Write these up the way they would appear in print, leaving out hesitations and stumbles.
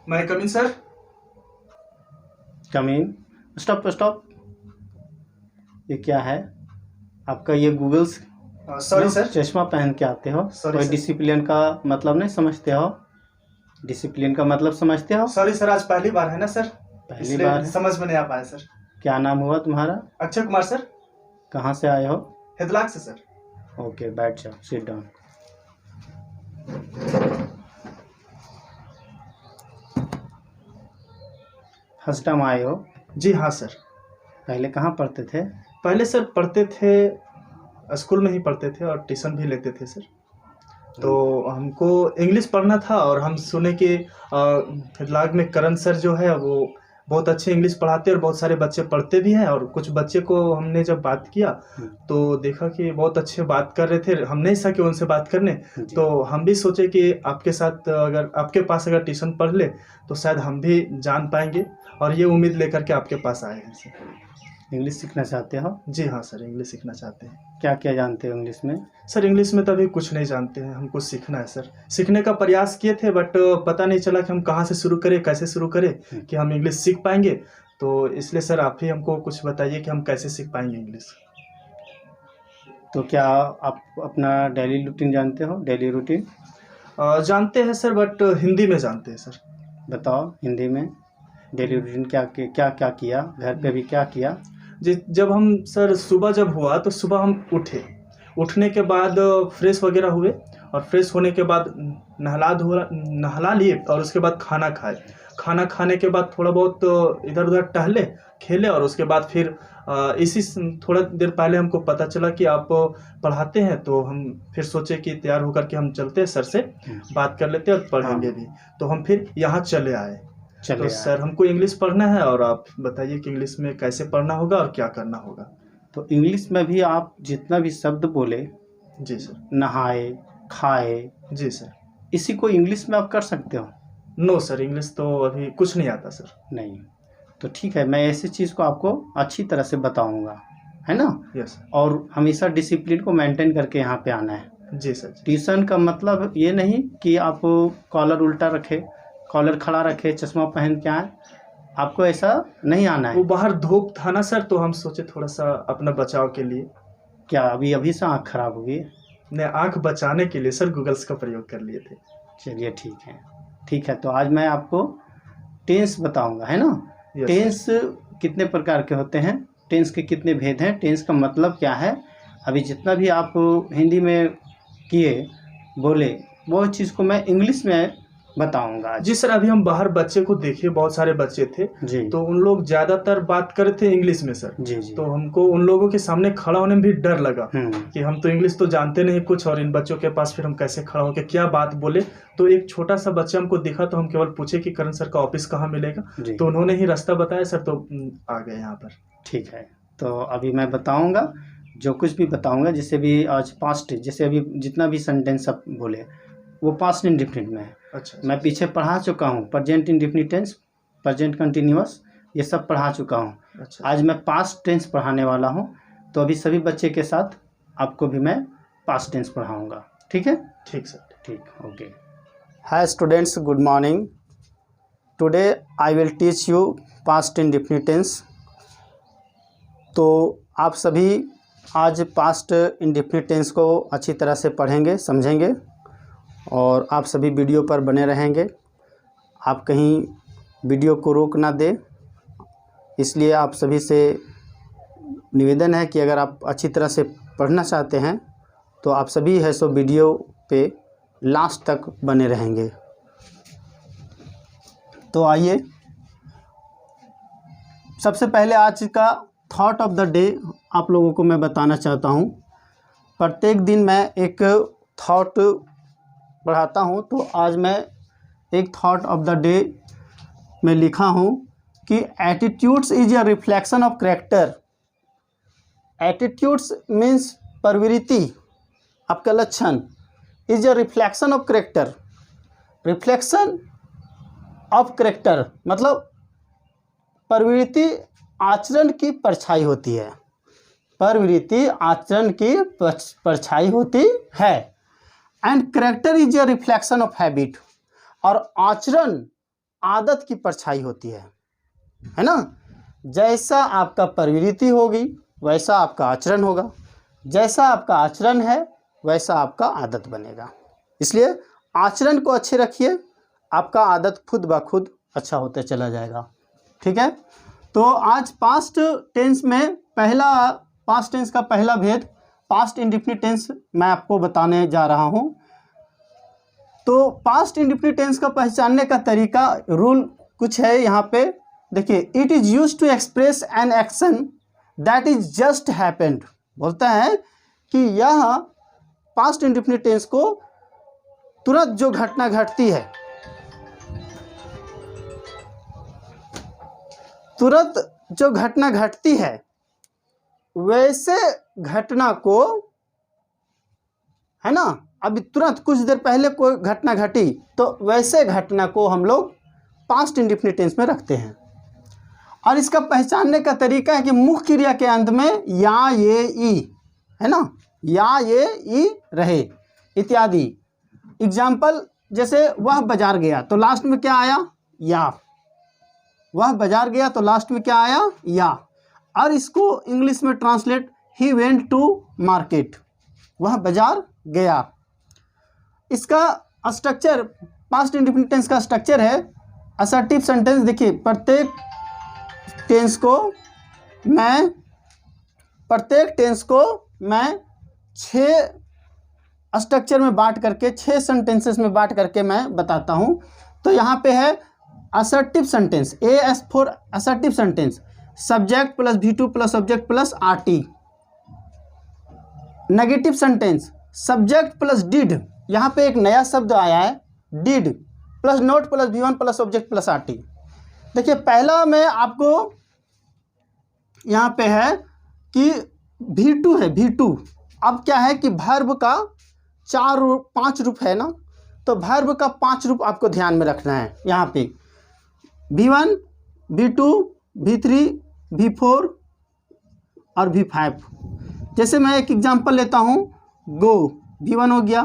मैं coming sir. कमीन। Stop stop. ये क्या है आपका? ये गूगल्स सॉरी सर। चश्मा पहन के आते हो, Sorry, कोई sir. डिसिप्लिन का मतलब नहीं समझते हो? डिसिप्लिन का मतलब समझते हो? सॉरी सर, आज पहली बार है ना सर, पहली इसलिए बार है। समझ में नहीं आ पाया सर। क्या नाम हुआ तुम्हारा? अक्षय कुमार सर। कहाँ से आए हो? हितलाक से सर। ओके, बैठ जाओ, सिट डाउन। फर्स्ट टाइम आए हो? जी हाँ सर। पहले कहाँ पढ़ते थे? पहले सर पढ़ते थे, स्कूल में ही पढ़ते थे और ट्यूशन भी लेते थे सर। तो हमको इंग्लिश पढ़ना था और हम सुने कि हितलाक में करण सर जो है वो बहुत अच्छे इंग्लिश पढ़ाते हैं और बहुत सारे बच्चे पढ़ते भी हैं। और कुछ बच्चे को हमने जब बात किया तो देखा कि बहुत अच्छे बात कर रहे थे, हम नहीं सके उनसे बात करने। तो हम भी सोचे कि आपके साथ अगर आपके पास अगर ट्यूशन पढ़ ले तो शायद हम भी जान पाएंगे, और ये उम्मीद लेकर के आपके पास आए हैं सर। इंग्लिश सीखना चाहते हो? जी हाँ सर, इंग्लिश सीखना चाहते हैं। क्या क्या जानते हो इंग्लिश में? सर इंग्लिश में तो अभी कुछ नहीं जानते हैं, हमको सीखना है सर। सीखने का प्रयास किए थे बट पता नहीं चला कि हम कहाँ से शुरू करें, कैसे शुरू करें कि हम इंग्लिश सीख पाएंगे। तो इसलिए सर आप ही हमको कुछ बताइए कि हम कैसे सीख पाएंगे इंग्लिश। तो क्या आप अपना डेली रूटीन जानते हो? डेली रूटीन जानते हैं सर, बट हिंदी में जानते हैं सर। बताओ हिंदी में। डेली रूटीन क्या क्या क्या किया, घर पे भी क्या किया? जी, जब हम सर सुबह जब हुआ तो सुबह हम उठने के बाद फ्रेश वगैरह हुए, और फ्रेश होने के बाद नहला लिए, और उसके बाद खाना खाए। खाना खाने के बाद थोड़ा बहुत इधर उधर टहले, खेले, और उसके बाद फिर थोड़ा देर पहले हमको पता चला कि आप पढ़ाते हैं। तो हम फिर सोचे कि तैयार होकर के हम चलते हैं, सर से बात कर लेते हैं और पढ़ेंगे भी। तो हम फिर यहाँ चले आए। तो सर हमको इंग्लिश पढ़ना है, और आप बताइए कि इंग्लिश में कैसे पढ़ना होगा और क्या करना होगा। तो इंग्लिश में भी आप जितना भी शब्द बोले, जी सर। नहाए, खाए, जी सर। इसी को इंग्लिश में आप कर सकते हो? नो सर, इंग्लिश तो अभी कुछ नहीं आता सर। नहीं। तो ठीक है, मैं ऐसी चीज़ को आपको अच्छी तरह से बताऊंगा, है ना? यस। और हमेशा डिसिप्लिन को मेंटेन करके यहाँ पे आना है। जी सर। ट्यूशन का मतलब ये नहीं कि आप कॉलर उल्टा रखे, कॉलर खड़ा रखे, चश्मा पहन के आए, आपको ऐसा नहीं आना है। वो बाहर धूप था ना सर, तो हम सोचे थोड़ा सा अपना बचाव के लिए। क्या अभी से आँख खराब होगी? ने आँख बचाने के लिए सर गूगल्स का प्रयोग कर लिए थे। चलिए ठीक है, ठीक है। तो आज मैं आपको टेंस बताऊंगा, है ना? टेंस कितने प्रकार के होते हैं, टेंस के कितने भेद हैं, टेंस का मतलब क्या है, अभी जितना भी आप हिंदी में किए बोले वो चीज़ को मैं इंग्लिश में बताऊंगा। जी सर, अभी हम बाहर बच्चे को देखे, बहुत सारे बच्चे थे जी, तो उन लोग ज़्यादातर बात कर रहे थे इंग्लिश में सर। जी जी। तो हमको उन लोगों के सामने खड़ा होने में भी डर लगा कि हम तो इंग्लिश तो जानते नहीं कुछ, और इन बच्चों के पास फिर हम कैसे खड़ा होकर क्या बात बोले। तो एक छोटा सा बच्चा हमको दिखा, तो हम केवल पूछे कि करण सर का ऑफिस कहाँ मिलेगा, तो उन्होंने ही रास्ता बताया सर, तो आ गए यहाँ पर। ठीक है, तो अभी मैं बताऊँगा, जो कुछ भी बताऊँगा, जैसे भी आज पास्ट, जैसे अभी जितना भी सेंटेंस आप बोले वो पास्ट इंडेफिनिट में है। अच्छा। मैं पीछे पढ़ा चुका हूँ, present indefinite tense, present continuous, ये सब पढ़ा चुका हूँ। अच्छा। आज मैं पास्ट टेंस पढ़ाने वाला हूँ, तो अभी सभी बच्चे के साथ आपको भी मैं पास्ट टेंस पढ़ाऊँगा। ठीक है? ठीक सर। ठीक, okay. Hi students, good morning. Today I will teach you past indefinite tense. तो आप सभी आज पास्ट इंडेफिनिट टेंस को अच्छी तरह से पढ़ेंगे, समझेंगे, और आप सभी वीडियो पर बने रहेंगे। आप कहीं वीडियो को रोक ना दें, इसलिए आप सभी से निवेदन है कि अगर आप अच्छी तरह से पढ़ना चाहते हैं तो आप सभी है सो वीडियो पे लास्ट तक बने रहेंगे। तो आइए, सबसे पहले आज का थॉट ऑफ द डे आप लोगों को मैं बताना चाहता हूँ। प्रत्येक दिन मैं एक थॉट पढ़ाता हूँ, तो आज मैं एक थॉट ऑफ द डे में लिखा हूँ कि attitudes is a reflection of character. Attitudes means प्रवृत्ति, आपका लक्षण, is a reflection of character. Reflection of character मतलब प्रवृत्ति आचरण की परछाई होती है। प्रवृत्ति आचरण की परछाई होती है। And character is a reflection of habit. और आचरण आदत की परछाई होती है ना। जैसा आपका प्रवृत्ति होगी वैसा आपका आचरण होगा, जैसा आपका आचरण है वैसा आपका आदत बनेगा। इसलिए आचरण को अच्छे रखिए, आपका आदत खुद ब खुद अच्छा होते चला जाएगा। ठीक है, तो आज पास्ट टेंस में पास्ट टेंस का पहला भेद पास्ट इंडेफिनिट टेंस मैं आपको बताने जा रहा हूं। तो पास्ट इंडेफिनिट टेंस का पहचानने का तरीका, रूल कुछ है यहाँ पे। देखिए, it is used to express an action that is just happened. बोलता है कि यह पास्ट इंडेफिनिट टेंस को तुरंत जो घटना घटती है, तुरंत जो घटना घटती है वैसे घटना को, है ना, अभी तुरंत कुछ देर पहले कोई घटना घटी तो वैसे घटना को हम लोग पास्ट इंडेफिनिट टेंस में रखते हैं। और इसका पहचानने का तरीका है कि मुख्य क्रिया के अंत में या, ये, ई, है ना, या, ये, ई रहे इत्यादि। एग्जाम्पल, जैसे वह बाजार गया तो लास्ट में क्या आया, या। वह बाजार गया तो लास्ट में क्या आया, या। और इसको इंग्लिश में ट्रांसलेट, ही वेंट टू मार्केट, वह बाजार गया। इसका स्ट्रक्चर, पास्ट इंडेफिनिट टेंस का स्ट्रक्चर है असर्टिव सेंटेंस। देखिए, प्रत्येक टेंस को मैं 6 स्ट्रक्चर में बांट करके, 6 सेंटेंसेस में बांट करके मैं बताता हूं। तो यहाँ पे है assertive sentence, AS for assertive sentence, subject plus V2 plus object plus RT। Negative sentence, subject plus did, यहाँ पे एक नया शब्द आया है did, plus note plus V1 plus object plus RT। देखिए, पहला में आपको यहाँ पे है कि V2 है, V2। अब क्या है कि वर्ब का 5 रूप है ना, तो वर्ब का 5 रूप आपको ध्यान में रखना है। यहाँ पे V1, V2, V3, V4 और V5। जैसे मैं एक एग्जांपल लेता हूँ, गो V1 हो गया,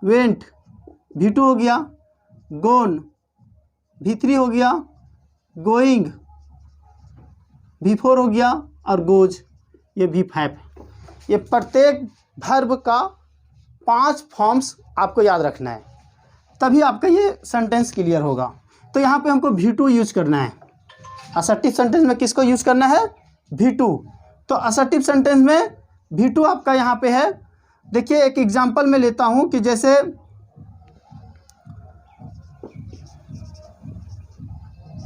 वेंट V2 हो गया, गोन V3 हो गया, गोइंग V4 हो गया और गोज ये V5। ये प्रत्येक वर्ब का 5 फॉर्म्स आपको याद रखना है, तभी आपका ये सेंटेंस क्लियर होगा। तो यहाँ पे हमको V2 यूज करना है। असर्टिव सेंटेंस में किसको यूज करना है, V2। तो असर्टिव सेंटेंस में V2 आपका यहाँ पे है। देखिए, एक एग्जांपल में लेता हूँ कि जैसे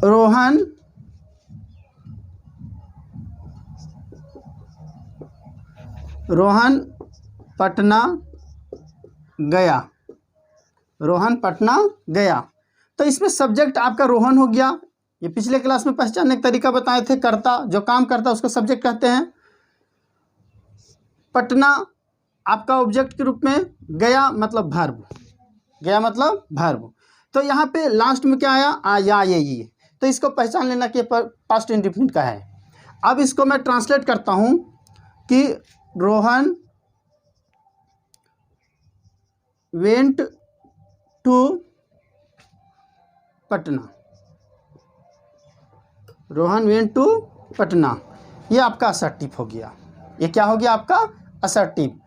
रोहन पटना गया, रोहन पटना गया। तो इसमें सब्जेक्ट आपका रोहन हो गया। ये पिछले क्लास में पहचानने का तरीका बताए थे, कर्ता, जो काम करता उसको सब्जेक्ट कहते हैं। पटना आपका ऑब्जेक्ट के रूप में, गया मतलब वर्ब, गया मतलब वर्ब। तो यहाँ पे लास्ट में क्या आया, या, ये। तो इसको पहचान लेना कि पास्ट इंडेफिनिट का है। अब इसको मैं ट्रांसलेट करता हूँ कि Rohan went to Patna, Rohan went to Patna. ये आपका असर्टिव हो गया। ये क्या हो गया आपका, असर्टिव।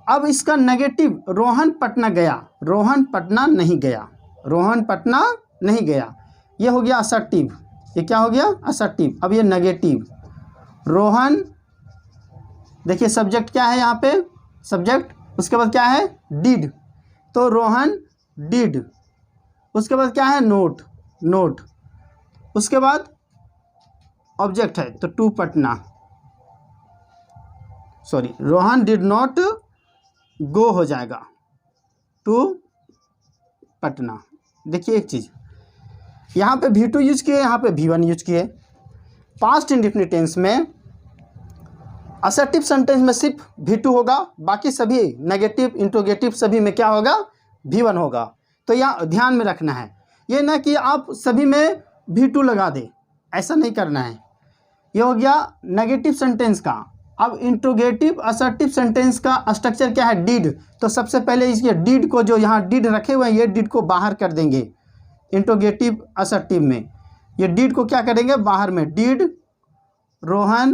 अब इसका नेगेटिव, रोहन पटना गया, रोहन पटना नहीं गया, रोहन पटना नहीं गया, ये हो गया असर्टिव। ये क्या हो गया, असर्टिव। अब ये नेगेटिव, रोहन, देखिए सब्जेक्ट क्या है यहाँ पे, सब्जेक्ट, उसके बाद क्या है, डिड, तो रोहन डिड। उसके बाद क्या है, नोट, नोट। उसके बाद ऑब्जेक्ट है तो to Patna, sorry, Rohan did not go हो जाएगा, टू पटना। देखिए एक चीज़, यहाँ पे V2 यूज किए, यहाँ पे V1 यूज किए। पास्ट इंडेफिनिट टेंस में असर्टिव सेंटेंस में सिर्फ V2 होगा, बाकी सभी नेगेटिव, इंट्रोगेटिव सभी में क्या होगा, V1 होगा। तो यहाँ ध्यान में रखना है, ये ना कि आप सभी में V2 लगा दे, ऐसा नहीं करना है। ये हो गया नेगेटिव सेंटेंस का। अब इंट्रोगेटिव असर्टिव सेंटेंस का स्ट्रक्चर क्या है, डिड। तो सबसे पहले इसके डिड को, जो यहाँ डिड रखे हुए हैं, ये डिड को बाहर कर देंगे, इंट्रोगेटिव असर्टिव में ये डिड को क्या करेंगे, बाहर में डिड रोहन,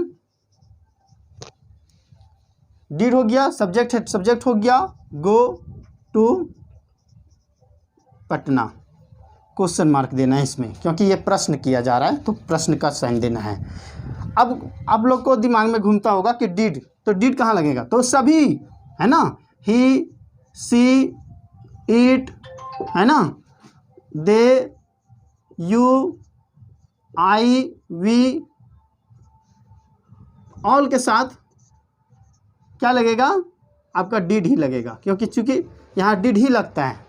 डिड हो गया, सब्जेक्ट है, सब्जेक्ट हो गया go to Patna, question mark देना है इसमें क्योंकि ये प्रश्न किया जा रहा है तो प्रश्न का साइन देना है। अब आप लोग को दिमाग में घूमता होगा कि डिड, तो डिड कहाँ लगेगा, तो सभी है ना, ही सी इट है ना, दे यू आई वी ऑल के साथ क्या लगेगा, आपका डिड ही लगेगा क्योंकि चूंकि यहाँ डिड ही लगता है।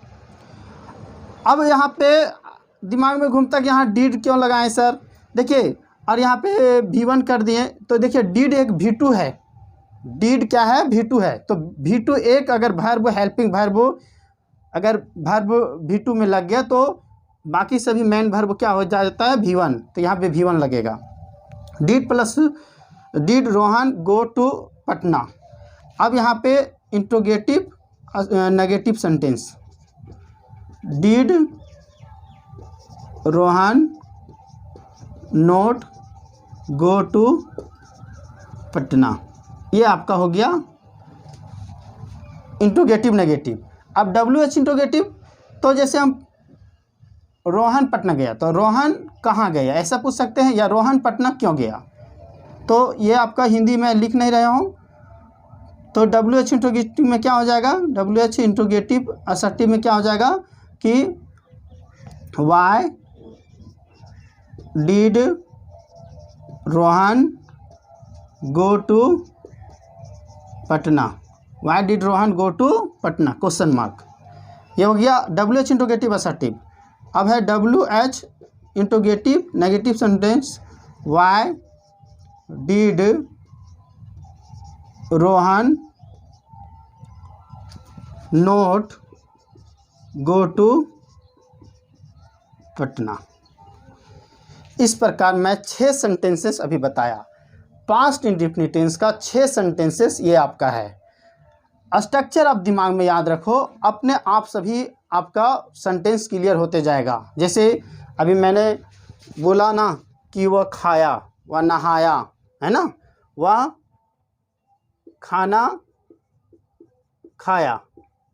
अब यहाँ पे दिमाग में घूमता कि यहाँ डिड क्यों लगाएं सर, देखिए और यहाँ पे V1 कर दिए तो देखिए डिड एक V2 है, डिड क्या है V2 है, तो V2 एक अगर वर्ब हेल्पिंग वर्ब अगर वर्ब V2 में लग गया तो बाकी सभी मेन वर्ब क्या हो जाता है V1, तो यहाँ पे V1 लगेगा। Did plus did Rohan go to Patna. अब यहाँ पे interrogative negative sentence, did Rohan not go to Patna, ये आपका हो गया इंट्रोगेटिव नेगेटिव। अब WH इंट्रोगेटिव, तो जैसे हम रोहन पटना गया तो रोहन कहाँ गया ऐसा पूछ सकते हैं, या रोहन पटना क्यों गया, तो ये आपका हिंदी में लिख नहीं रहा हूँ, तो WH इंट्रोगेटिव में क्या हो जाएगा, WH इंट्रोगेटिव असर्टिव में क्या हो जाएगा कि why did Rohan go to Patna, why did Rohan go to Patna, question mark, ये हो गया WH इंट्रोगेटिव असर्टिव। अब है WH interrogative negative sentence, why did Rohan not go to Patna. इस प्रकार मैं 6 सेंटेंसेस अभी बताया, पास्ट इंडेफिनिट टेंस का 6 सेंटेंसेस ये आपका है। स्ट्रक्चर आप दिमाग में याद रखो, अपने आप सभी आपका सेंटेंस क्लियर होते जाएगा। जैसे अभी मैंने बोला ना कि वह खाया, वह नहाया, है ना, वह खाना खाया,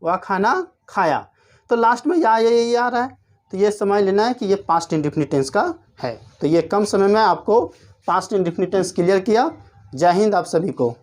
वह खाना खाया, तो लास्ट में या ये आ रहा है, तो ये समझ लेना है कि ये पास्ट इंडेफिनिट टेंस का है। तो ये कम समय में आपको पास्ट इंडेफिनिट टेंस क्लियर किया। जय हिंद आप सभी को।